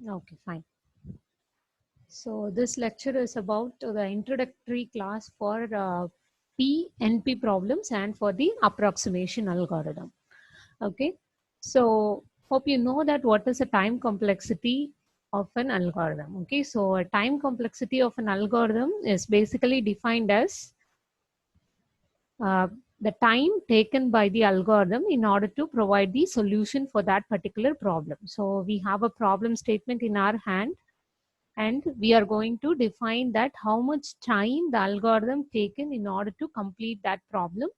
Okay, fine. So this lecture is about the introductory class for P-NP problems and for the approximation algorithm. Okay, so hope you know that what is the time complexity of an algorithm. Okay, so a time complexity of an algorithm is basically defined as uh, the time taken by the algorithm in order to provide the solution for that particular problem. So we have a problem statement in our hand, and we are going to define that how much time the algorithm taken in order to complete that problem.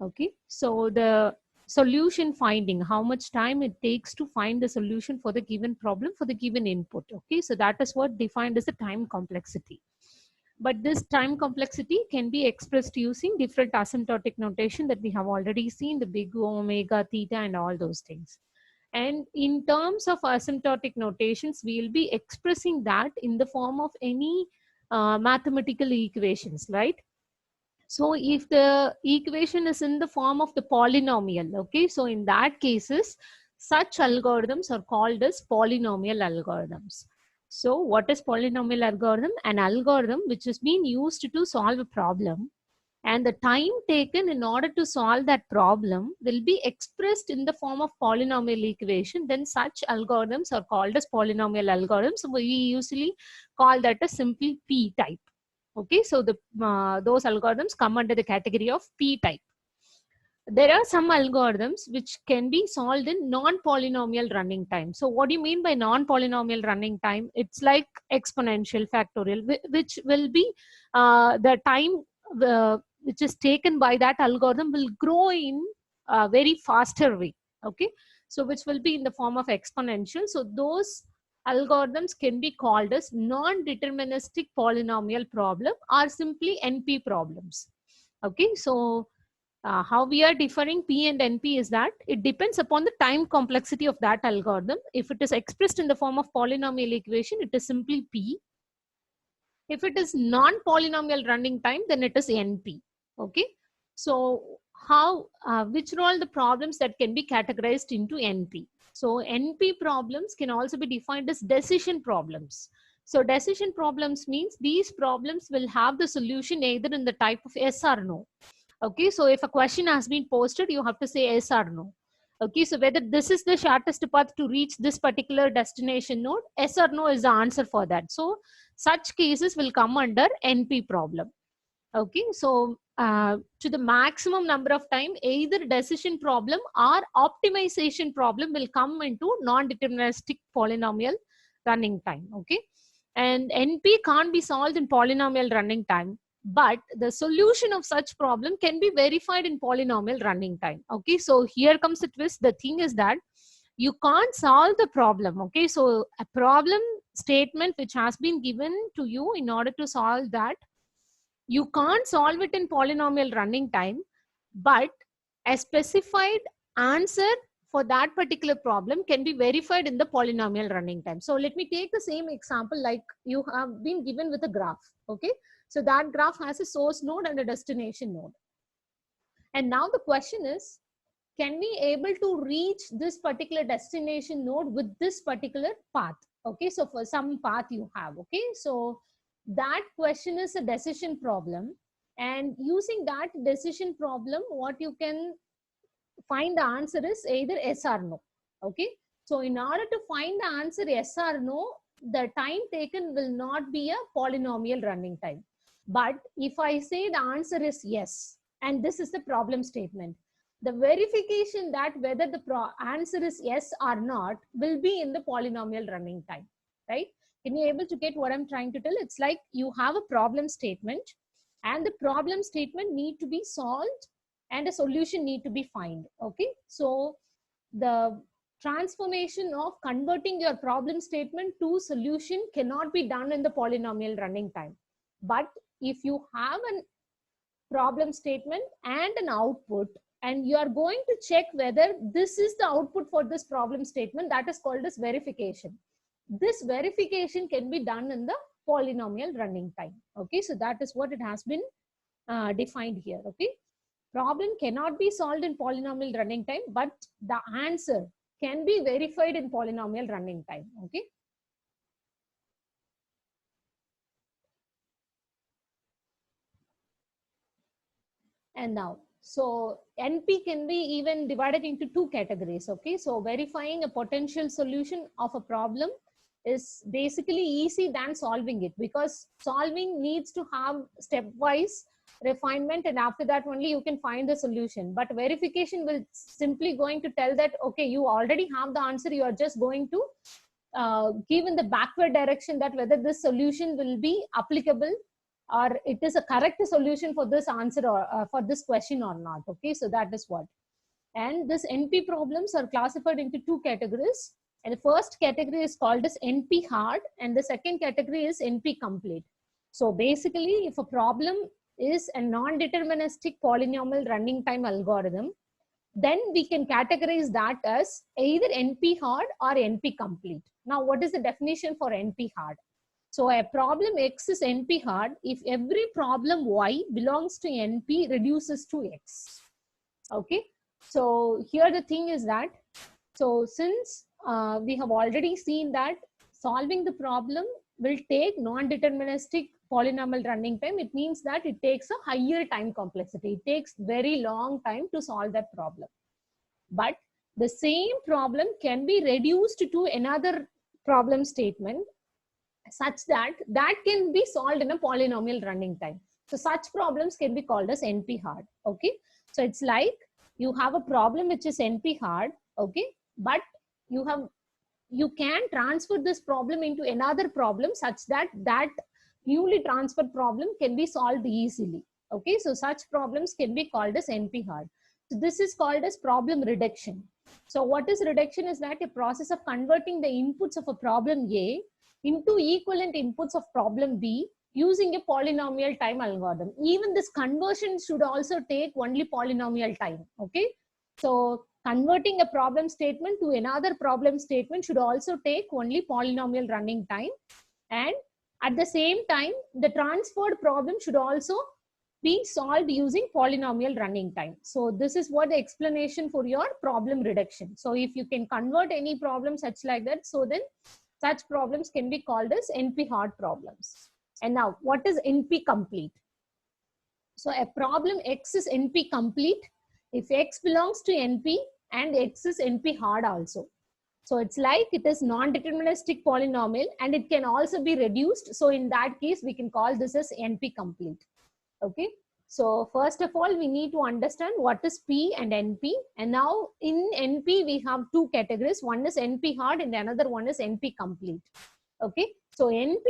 Okay, so the solution finding, how much time it takes to find the solution for the given problem for the given input. Okay, so that is what defined as the time complexity. But this time complexity can be expressed using different asymptotic notation that we have already seen, the big O, omega, theta, and all those things. And in terms of asymptotic notations, we will be expressing that in the form of any mathematical equations, right? So if the equation is in the form of the polynomial, okay, so in that cases, such algorithms are called as polynomial algorithms. So what is polynomial algorithm? An algorithm which has been used to solve a problem, and the time taken in order to solve that problem will be expressed in the form of polynomial equation. Then such algorithms are called as polynomial algorithms. So we usually call that a simple P type. Okay, so the those algorithms come under the category of P type. There are some algorithms which can be solved in non-polynomial running time. So what do you mean by non-polynomial running time? It's like exponential, factorial, which will be the time which is taken by that algorithm will grow in a very faster way. Okay, so which will be in the form of exponential. So those algorithms can be called as non-deterministic polynomial problem or simply NP problems. Okay, so how we are defining P and NP is that it depends upon the time complexity of that algorithm. If it is expressed in the form of polynomial equation, it is simply P. If it is non-polynomial running time, then it is NP. Okay. So how, which are all the problems that can be categorized into NP? So NP problems can also be defined as decision problems. So decision problems means these problems will have the solution either in the type of yes or no. Okay, so if a question has been posted, you have to say yes or no. Okay, so whether this is the shortest path to reach this particular destination node, yes or no is the answer for that. So such cases will come under NP problem. Okay, so to the maximum number of time, either decision problem or optimization problem will come into non-deterministic polynomial running time. Okay, and NP can't be solved in polynomial running time, but the solution of such problem can be verified in polynomial running time. Okay, so here comes the twist. The thing is that you can't solve the problem. Okay, so a problem statement which has been given to you, in order to solve that, you can't solve it in polynomial running time, but a specified answer for that particular problem can be verified in the polynomial running time. So let me take the same example, like you have been given with a graph. Okay, so that graph has a source node and a destination node, and now the question is, can we able to reach this particular destination node with this particular path? Okay, so for some path you have. Okay, so that question is a decision problem, and using that decision problem, what you can find the answer is either yes or no. Okay, so in order to find the answer yes or no, the time taken will not be a polynomial running time. But if I say the answer is yes, and this is the problem statement, the verification that whether the answer is yes or not will be in the polynomial running time, right? Can you able to get what I'm trying to tell? It's like you have a problem statement, and the problem statement need to be solved, and a solution need to be found. Okay, so the transformation of converting your problem statement to solution cannot be done in the polynomial running time. But if you have a problem statement and an output, and you are going to check whether this is the output for this problem statement, that is called as verification. This verification can be done in the polynomial running time. Okay, so that is what it has been defined here. Okay, problem cannot be solved in polynomial running time, but the answer can be verified in polynomial running time. Okay. And now, so NP can be even divided into two categories. Okay. So verifying a potential solution of a problem is basically easy than solving it, because solving needs to have stepwise refinement, and after that only you can find the solution. But verification will simply going to tell that, okay, you already have the answer, you are just going to give in the backward direction that whether this solution will be applicable or it is a correct solution for this answer or for this question or not. Okay, so that is what. And this NP problems are classified into two categories. And the first category is called as NP hard, and the second category is NP complete. So basically, if a problem is a non-deterministic polynomial running time algorithm, then we can categorize that as either NP hard or NP complete. Now, what is the definition for NP hard? So a problem X is NP hard if every problem Y belongs to NP reduces to X. Okay. So here the thing is that, so since we have already seen that solving the problem will take non-deterministic polynomial running time, it means that it takes a higher time complexity. It takes very long time to solve that problem. But the same problem can be reduced to another problem statement such that that can be solved in a polynomial running time. So such problems can be called as NP hard. Okay. So it's like you have a problem which is NP hard. Okay. But you can transfer this problem into another problem such that that newly transferred problem can be solved easily. Okay. So such problems can be called as NP hard. So this is called as problem reduction. So what is reduction is that a process of converting the inputs of a problem A into equivalent inputs of problem B using a polynomial time algorithm. Even this conversion should also take only polynomial time. Okay. So converting a problem statement to another problem statement should also take only polynomial running time. And at the same time, the transferred problem should also be solved using polynomial running time. So this is what the explanation for your problem reduction. So if you can convert any problem such like that, so then such problems can be called as NP hard problems. And now, what is NP complete? So a problem X is NP complete if X belongs to NP and X is NP hard also. So it's like it is non-deterministic polynomial and it can also be reduced. So in that case, we can call this as NP complete. Okay. So first of all, we need to understand what is P and NP. And now in NP, we have two categories. One is NP hard and another one is NP complete. Okay. So NP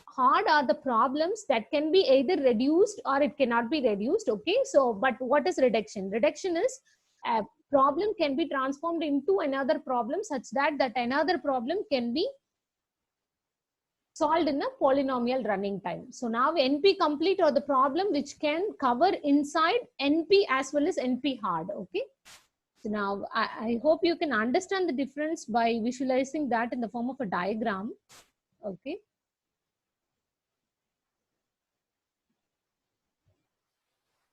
hard are the problems that can be either reduced or it cannot be reduced. Okay. So, but what is reduction? Reduction is a problem can be transformed into another problem such that that another problem can be solved in a polynomial running time. So now NP complete or the problem which can cover inside NP as well as NP hard. Okay. So now I hope you can understand the difference by visualizing that in the form of a diagram. Okay.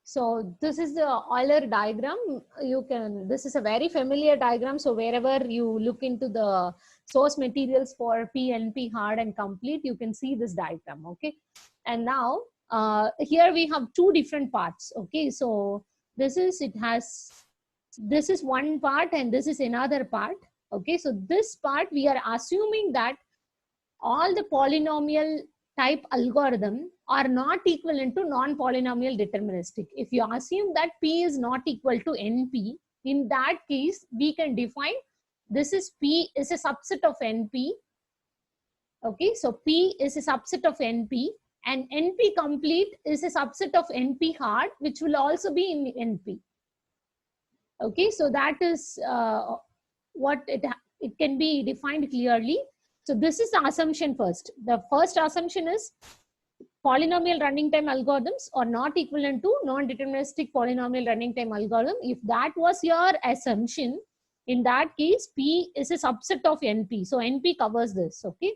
So this is the Euler diagram. This is a very familiar diagram. So wherever you look into the source materials for P, NP, hard and complete, you can see this diagram. Okay. And now here we have two different parts. Okay. So this is one part and this is another part. Okay. So this part we are assuming that all the polynomial type algorithm are not equivalent to non-polynomial deterministic. If you assume that P is not equal to NP, in that case, we can define this is P is a subset of NP. Okay, so P is a subset of NP and NP complete is a subset of NP hard, which will also be in NP. Okay, so that is what it can be defined clearly. So this is the assumption first. The first assumption is polynomial running time algorithms are not equivalent to non-deterministic polynomial running time algorithm. If that was your assumption, in that case, P is a subset of NP. So NP covers this, okay?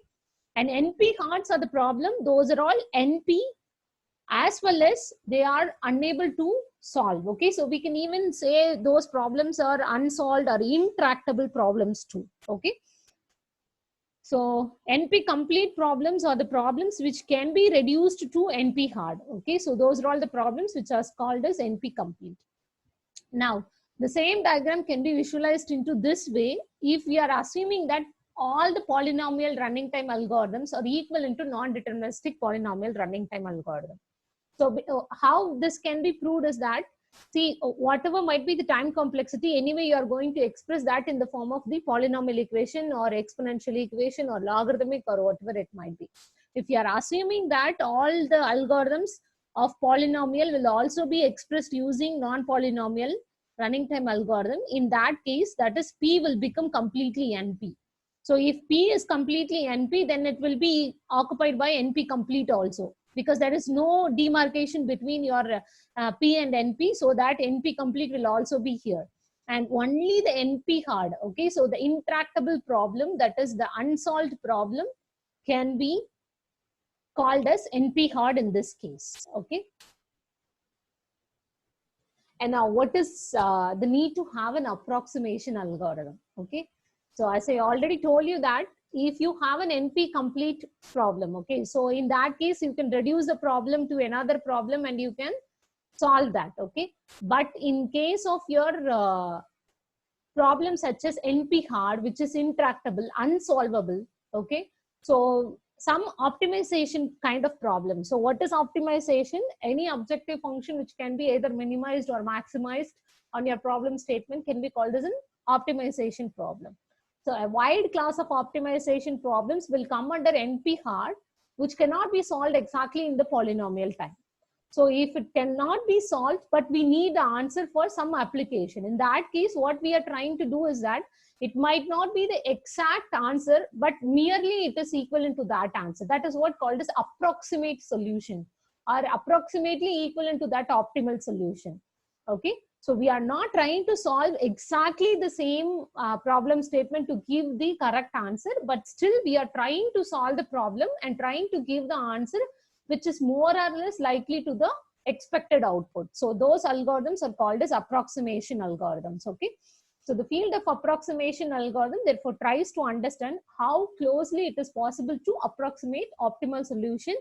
And NP hards are the problem. Those are all NP as well as they are unable to solve. Okay, so we can even say those problems are unsolved or intractable problems too. Okay, so NP complete problems are the problems which can be reduced to NP hard. Okay, so those are all the problems which are called as NP complete. Now, the same diagram can be visualized into this way if we are assuming that all the polynomial running time algorithms are equivalent to non-deterministic polynomial running time algorithm. So how this can be proved is that, see, whatever might be the time complexity, anyway, you are going to express that in the form of the polynomial equation or exponential equation or logarithmic or whatever it might be. If you are assuming that all the algorithms of polynomial will also be expressed using non-polynomial running time algorithm, in that case, that is P will become completely NP. So if P is completely NP, then it will be occupied by NP complete also, because there is no demarcation between your P and NP, so that NP complete will also be here. And only the NP hard, okay, so the intractable problem, that is the unsolved problem, can be called as NP hard in this case. Okay. And now what is the need to have an approximation algorithm? Okay, so as I already told you that if you have an NP complete problem, okay, so in that case you can reduce the problem to another problem and you can solve that. Okay, but in case of your problem such as NP hard, which is intractable, unsolvable, okay, so some optimization kind of problem. So what is optimization? Any objective function which can be either minimized or maximized on your problem statement can be called as an optimization problem. So a wide class of optimization problems will come under NP hard, which cannot be solved exactly in the polynomial time. So if it cannot be solved, but we need the answer for some application, in that case, what we are trying to do is that it might not be the exact answer, but merely it is equivalent to that answer. That is what called as approximate solution, or approximately equivalent to that optimal solution. Okay, so we are not trying to solve exactly the same problem statement to give the correct answer, but still we are trying to solve the problem and trying to give the answer which is more or less likely to the expected output. So those algorithms are called as approximation algorithms. Okay, so the field of approximation algorithm therefore tries to understand how closely it is possible to approximate optimal solution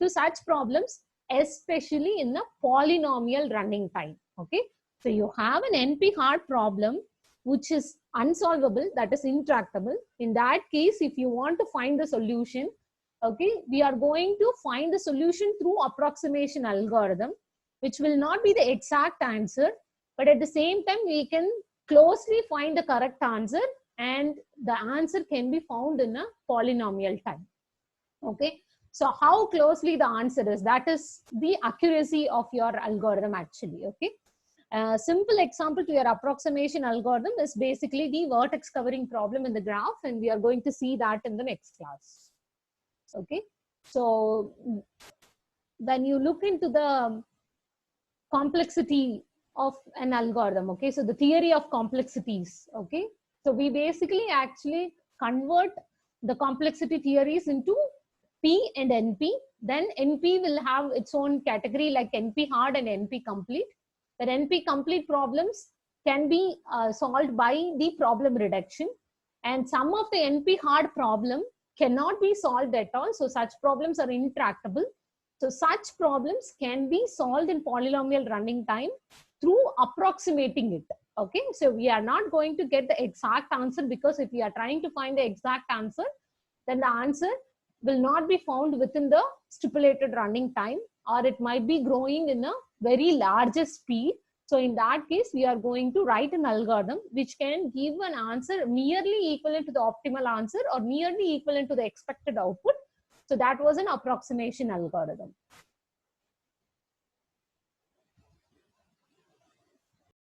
to such problems, especially in the polynomial running time. Okay, so you have an NP hard problem which is unsolvable, that is intractable. In that case, if you want to find the solution, okay, we are going to find the solution through approximation algorithm, which will not be the exact answer, but at the same time we can closely find the correct answer, and the answer can be found in a polynomial time. Okay, so how closely the answer is, that is the accuracy of your algorithm actually. Okay, a simple example to your approximation algorithm is basically the vertex covering problem in the graph, and we are going to see that in the next class. Okay, so when you look into the complexity of an algorithm, okay, so the theory of complexities, okay, so we basically actually convert the complexity theories into P and NP. Then NP will have its own category like NP hard and NP complete. The NP complete problems can be solved by the problem reduction, and some of the NP hard problem cannot be solved at all. So such problems are intractable. So such problems can be solved in polynomial running time through approximating it. Okay, so we are not going to get the exact answer, because if we are trying to find the exact answer, then the answer will not be found within the stipulated running time, or it might be growing in a very larger speed. So in that case, we are going to write an algorithm which can give an answer nearly equivalent to the optimal answer or nearly equivalent to the expected output. So that was an approximation algorithm.